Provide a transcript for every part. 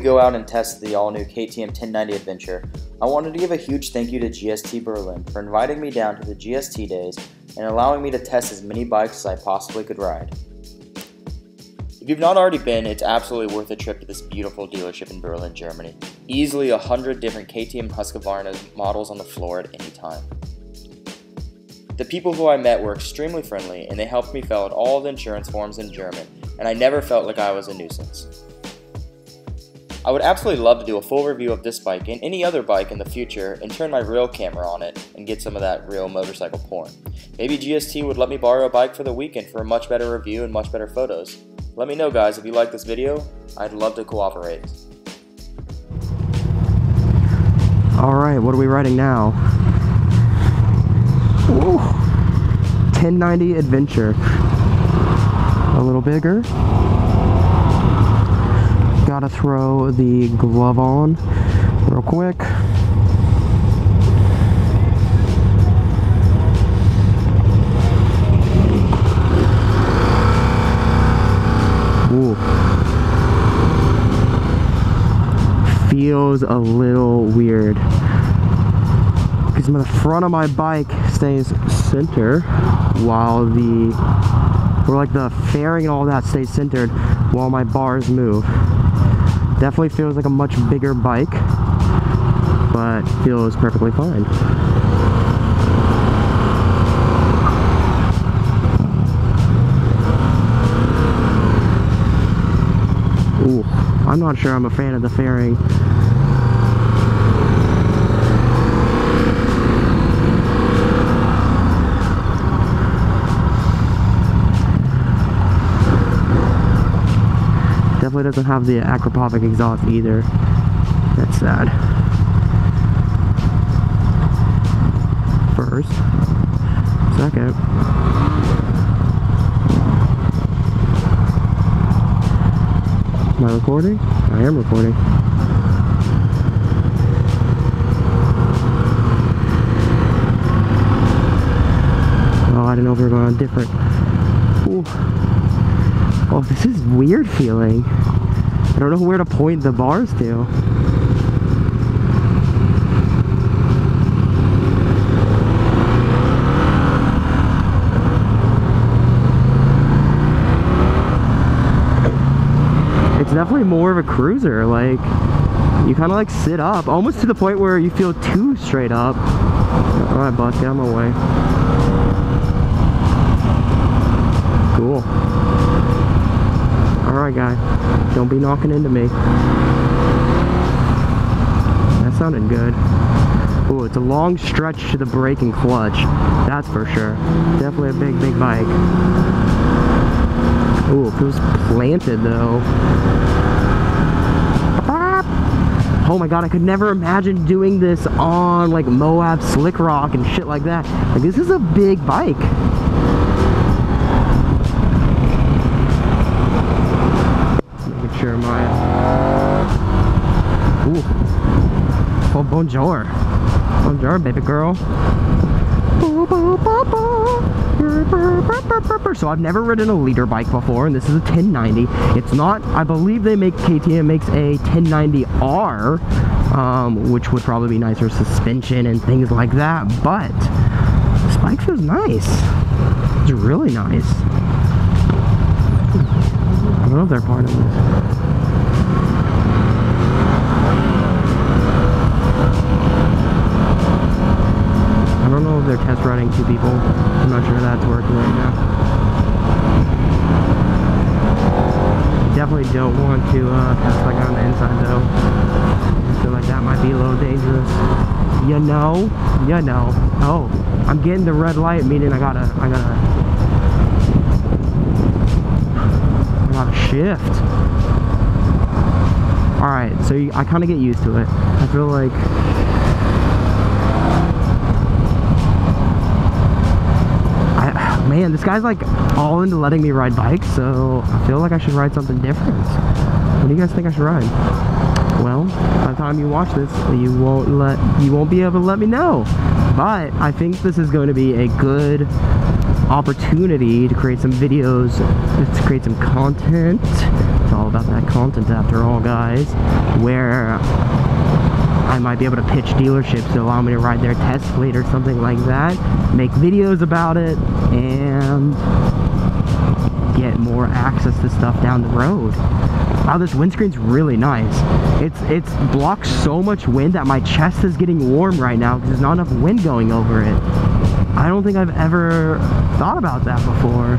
go out and test the all-new KTM 1090 Adventure, I wanted to give a huge thank you to GST Berlin for inviting me down to the GST days and allowing me to test as many bikes as I possibly could ride. If you've not already been, it's absolutely worth a trip to this beautiful dealership in Berlin, Germany. Easily 100 different KTM Husqvarna models on the floor at any time. The people who I met were extremely friendly, and they helped me fill out all the insurance forms in German, and I never felt like I was a nuisance. I would absolutely love to do a full review of this bike and any other bike in the future and turn my real camera on it and get some of that real motorcycle porn. Maybe GST would let me borrow a bike for the weekend for a much better review and much better photos. Let me know, guys, if you like this video. I'd love to cooperate. Alright, what are we riding now? Ooh, 1090 Adventure. A little bigger. Gotta throw the glove on real quick. Ooh. Feels a little weird because the front of my bike stays center while the fairing and all that stays centered while my bars move. Definitely feels like a much bigger bike, but feels perfectly fine. Ooh, I'm not sure I'm a fan of the fairing. Definitely doesn't have the acropovic exhaust either. That's sad. First. Second. Am I recording? I am recording. Oh, I didn't know if we were going on different. Ooh. Oh, this is weird feeling. I don't know where to point the bars to. It's definitely more of a cruiser. Like, you kind of like sit up, almost to the point where you feel too straight up. Alright, bud, get out of my way. Cool. Alright, guy. Don't be knocking into me. That sounded good. Ooh, it's a long stretch to the brake and clutch. That's for sure. Definitely a big, big bike. Ooh, it feels planted though. Oh my god, I could never imagine doing this on like Moab Slick Rock and shit like that. Like, this is a big bike. Making sure my... Ooh. Oh, bonjour. Bonjour, baby girl. So I've never ridden a leader bike before, and this is a 1090. It's not, I believe KTM makes a 1090R, which would probably be nicer suspension and things like that, but this bike feels nice. It's really nice. I don't know if they're part of this. I don't know if they're test riding two people. I'm not sure that's working right now. Definitely don't want to test like on the inside though. I feel like that might be a little dangerous. You know. Oh, I'm getting the red light, meaning I gotta shift. Alright, so I kind of get used to it. I feel like... Man, this guy's like all into letting me ride bikes, so I feel like I should ride something different. What do you guys think I should ride? Well, by the time you watch this, you won't be able to let me know. But I think this is going to be a good opportunity to create some videos, to create some content It's all about that content after all, guys. Where I might be able to pitch dealerships to allow me to ride their test fleet or something like that. Make videos about it and get more access to stuff down the road. Wow, this windscreen's really nice. It's blocked so much wind that my chest is getting warm right now because there's not enough wind going over it. I don't think I've ever thought about that before.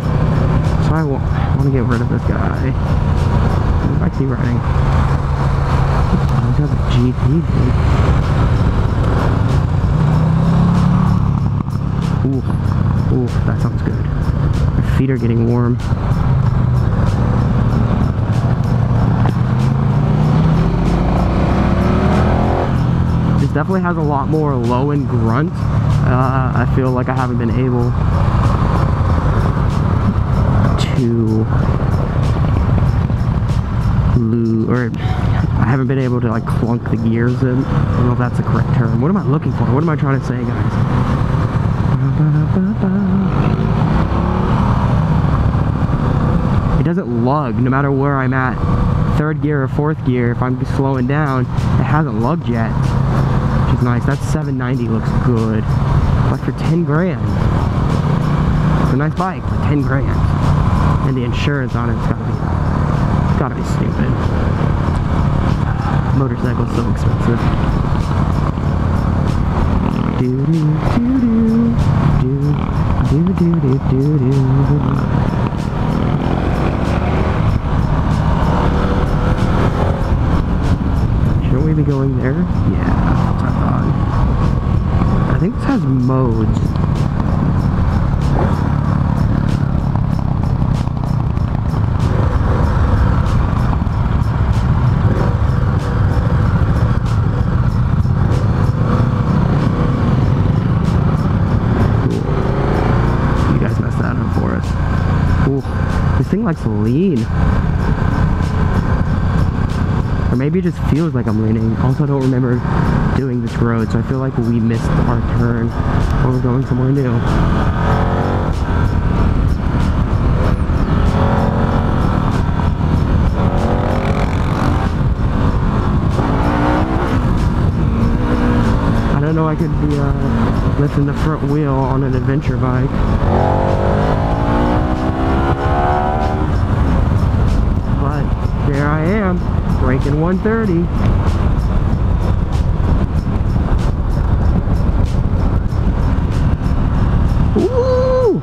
So I want to get rid of this guy. What bike is he riding? Oh, he's got the GT, dude. Ooh, that sounds good. My feet are getting warm. This definitely has a lot more low and grunt. I feel like I haven't been able to like clunk the gears in. I don't know if that's the correct term. What am I looking for? What am I trying to say, guys? It doesn't lug no matter where I'm at. Third gear or fourth gear, if I'm slowing down, it hasn't lugged yet. Which is nice. That 790 looks good. But for 10 grand. It's a nice bike for 10 grand. And the insurance on it's gotta be stupid. Motorcycle's so expensive. Do do do do do do do do. Shouldn't we be going there? Yeah, that's what I thought. I think this has modes. This thing likes to lean. Or maybe it just feels like I'm leaning. Also, I don't remember doing this road, so I feel like we missed our turn or we're going somewhere new. I don't know I could be lifting the front wheel on an adventure bike. There I am, breaking 130. Woo!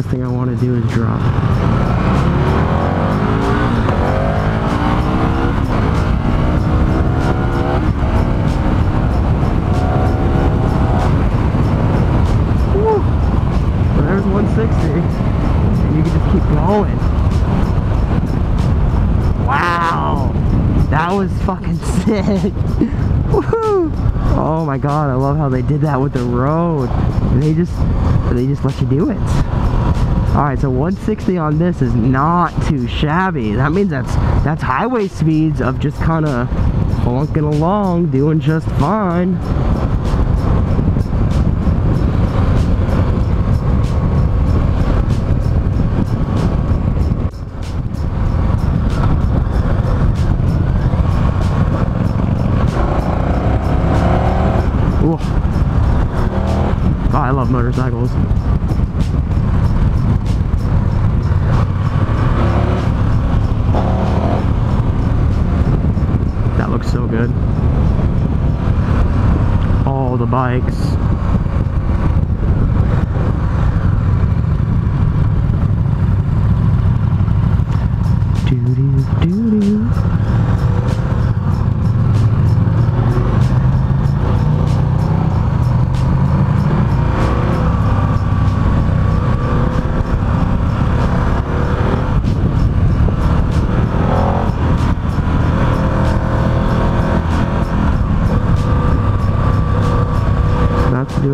Thing I want to do is drop. Woo. So there's 160 and you can just keep going. Wow, that was fucking sick. Woohoo! Oh my god, I love how they did that with the road. They just let you do it. Alright, so 160 on this is not too shabby. That means that's highway speeds of just kind of plunking along, doing just fine. Ooh. Oh, I love motorcycles. So good. All the bikes. Doo-doo-doo-doo.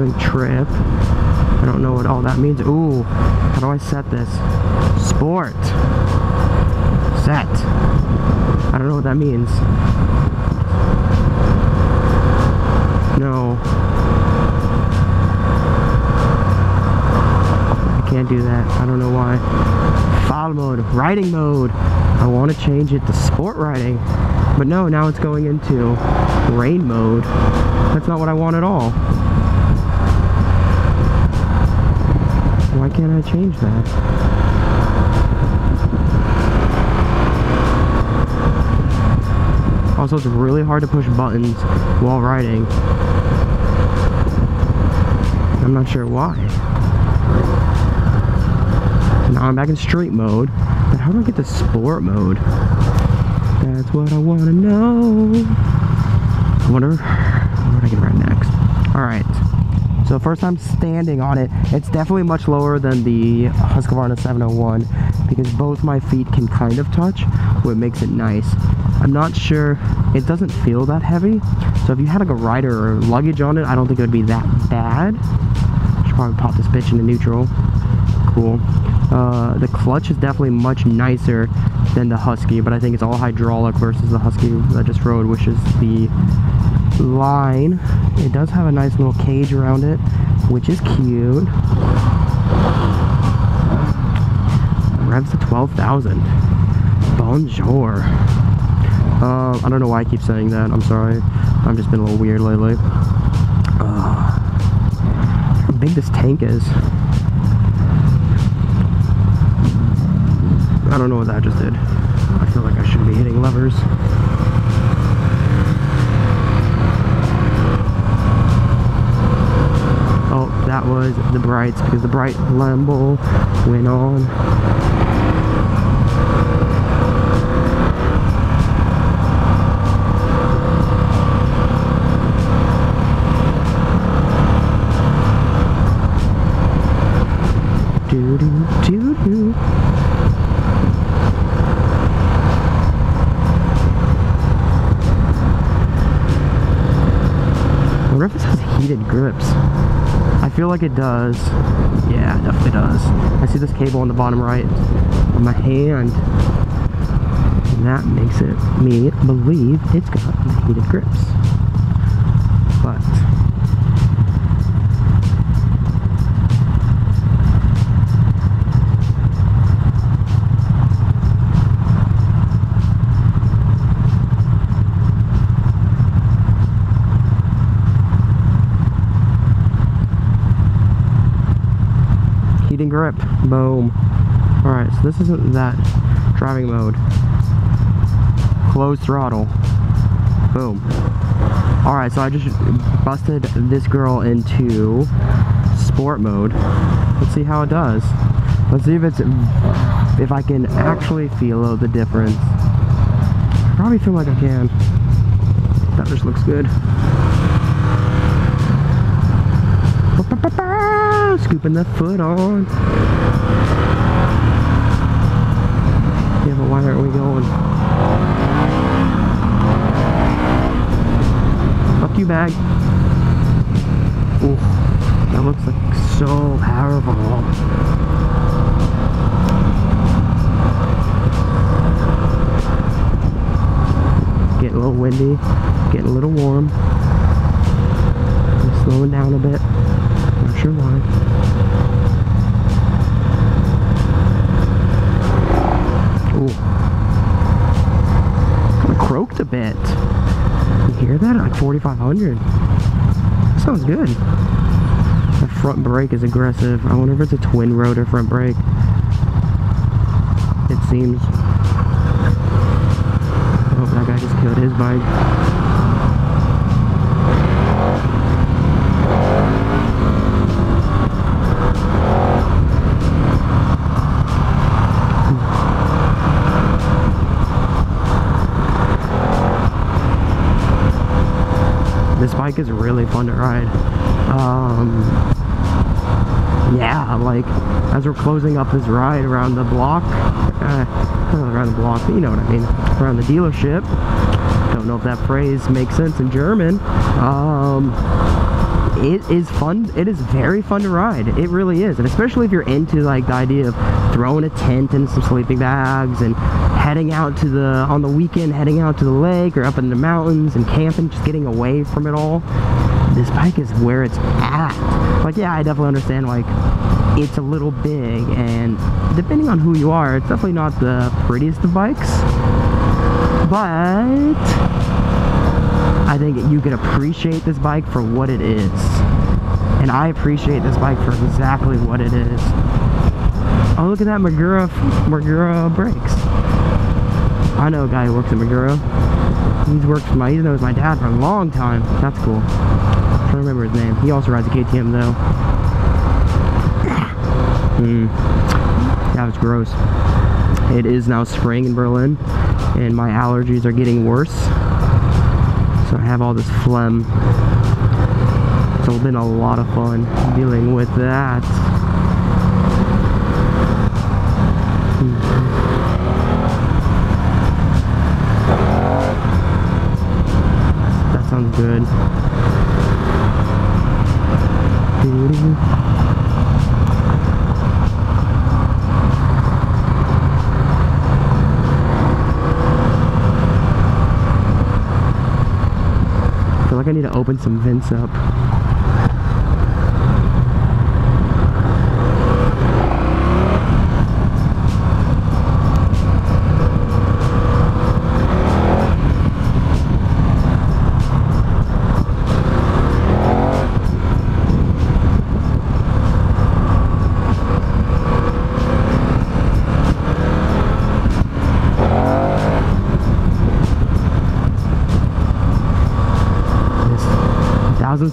point trip. I don't know what all that means. Ooh, how do I set this? Sport. Set. I don't know what that means. No. I can't do that. I don't know why. File mode. Riding mode. I want to change it to sport riding. But no, now it's going into rain mode. That's not what I want at all. Why can't I change that? Also, it's really hard to push buttons while riding. I'm not sure why. Now I'm back in street mode. But how do I get to sport mode? That's what I want to know. I wonder what I can ride next. Alright. So first time standing on it, it's definitely much lower than the Husqvarna 701 because both my feet can kind of touch, what makes it nice. I'm not sure, it doesn't feel that heavy, so if you had like a rider or luggage on it, I don't think it would be that bad. Should probably pop this bitch into neutral. Cool. The clutch is definitely much nicer than the Husky, but I think it's all hydraulic versus the Husky that I just rode, which is the line. It does have a nice little cage around it, which is cute. Revs to 12,000. Bonjour. I don't know why I keep saying that. I'm sorry. I've just been a little weird lately. How big this tank is. I don't know what that just did. I feel like I should be hitting levers. Oh, that was the brights because the bright Lambo went on. Do do do do. I wonder if this has heated grips. I feel like it does. Yeah, it definitely does. I see this cable on the bottom right on my hand. And that makes me believe it's got the heated grips. But heating grip. Boom. Alright, so this isn't that driving mode. Closed throttle. Boom. Alright, so I just busted this girl into sport mode. Let's see how it does. Let's see if I can actually feel the difference. Probably feel like I can. That just looks good. Scooping the foot on. Yeah, but why aren't we going? Fuck you, bag. Oof, that looks like so powerful. Getting a little windy, getting a little warm. I'm slowing down a bit. Not sure why. Ooh. Kind of croaked a bit. You hear that? Like 4,500. That sounds good. That front brake is aggressive. I wonder if it's a twin rotor front brake. It seems. Oh, that guy just killed his bike. This bike is really fun to ride. Yeah, like, as we're closing up this ride around the block, not around the block, but you know what I mean, around the dealership. Don't know if that phrase makes sense in German. it is fun. It is very fun to ride. It really is. And especially if you're into like the idea of throwing a tent and some sleeping bags and heading out to on the weekend, heading out to the lake or up in the mountains and camping, just getting away from it all. This bike is where it's at. Like, yeah, I definitely understand, like, it's a little big, and depending on who you are, it's definitely not the prettiest of bikes, but I think you can appreciate this bike for what it is, and I appreciate this bike for exactly what it is. Oh, look at that Magura brakes. I know a guy who works at Magura. He knows my dad for a long time. That's cool. I don't remember his name. He also rides a KTM though. That was gross. It is now spring in Berlin, and my allergies are getting worse. So I have all this phlegm. So it's been a lot of fun dealing with that. That sounds good. I feel like I need to open some vents up.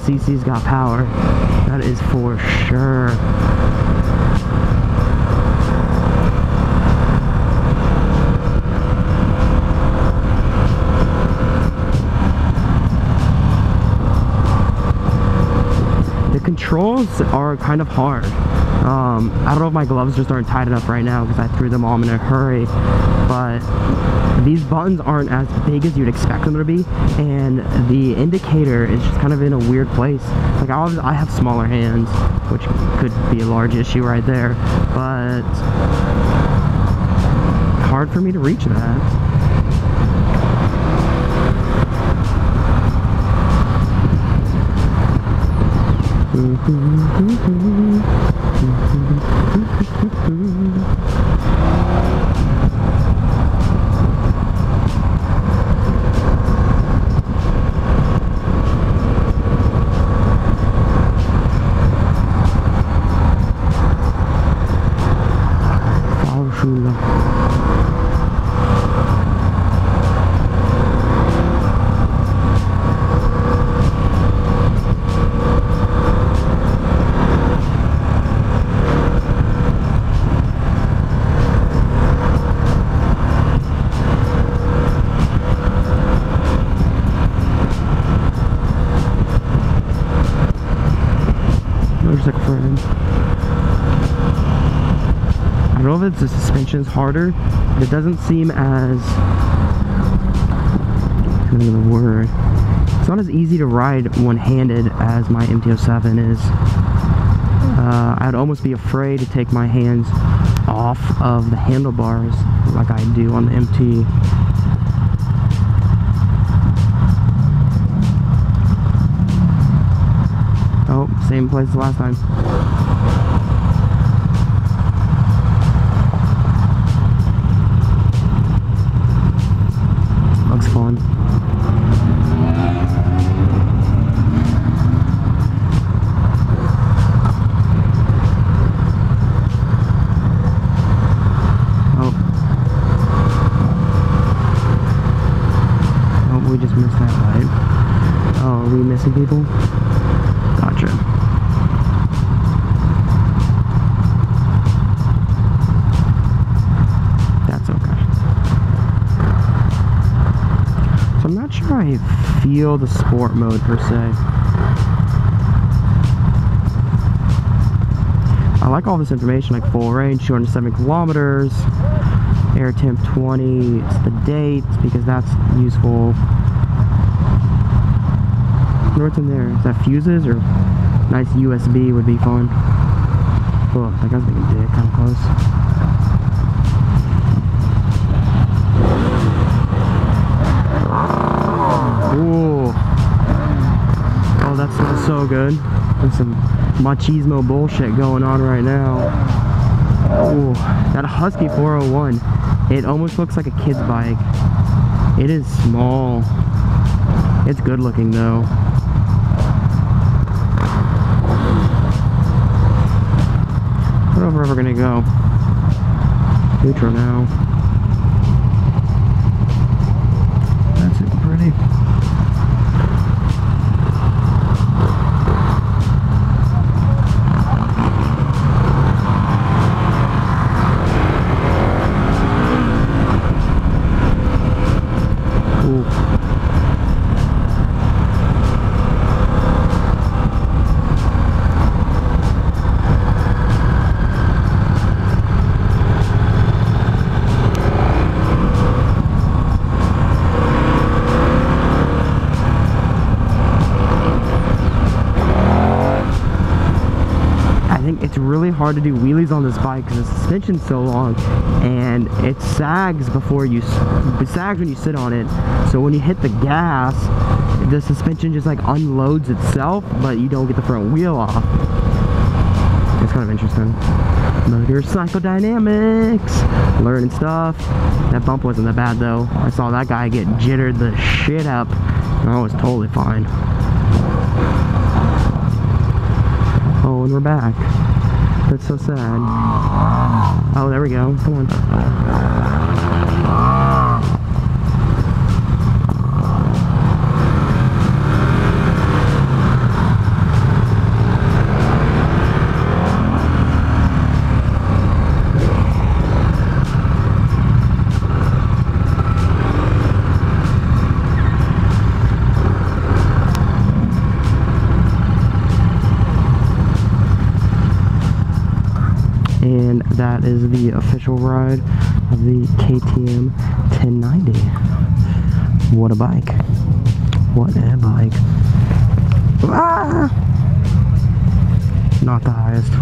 cc's got power, that is for sure. The controls are kind of hard. I don't know if my gloves just aren't tight enough right now because I threw them all in a hurry, but these buttons aren't as big as you'd expect them to be, and the indicator is just kind of in a weird place. Like, I have smaller hands, which could be a large issue right there, but hard for me to reach that. I don't know if the suspension's harder, but it doesn't seem as, I don't know the word, it's not as easy to ride one-handed as my MT-07 is. I'd almost be afraid to take my hands off of the handlebars like I do on the MT. Oh, same place as last time. Looks fun. Oh, we just missed that light. Oh, are we missing people? Gotcha. That's okay. So I'm not sure I feel the sport mode per se. I like all this information, like full range, 207 kilometers, air temp 20, it's the dates because that's useful. I wonder what's in there. Is that fuses or Nice USB would be fun. Oh, that guy's being a dick, kind of close. Ooh. Oh, that smells so good. There's some machismo bullshit going on right now. Ooh, that Husky 401. It almost looks like a kid's bike. It is small. It's good looking though. I don't know if we're ever gonna go. Neutral now. That's it, pretty. It's really hard to do wheelies on this bike because the suspension's so long and it sags when you sit on it. So when you hit the gas, the suspension just like unloads itself, but you don't get the front wheel off. It's kind of interesting. Motor psychodynamics, learning stuff. That bump wasn't that bad though. I saw that guy get jittered the shit up and I was totally fine. Oh, and we're back. That's so sad. Oh, there we go. Come on. And that is the official ride of the KTM 1090. What a bike. What a bike. Ah! Not the highest.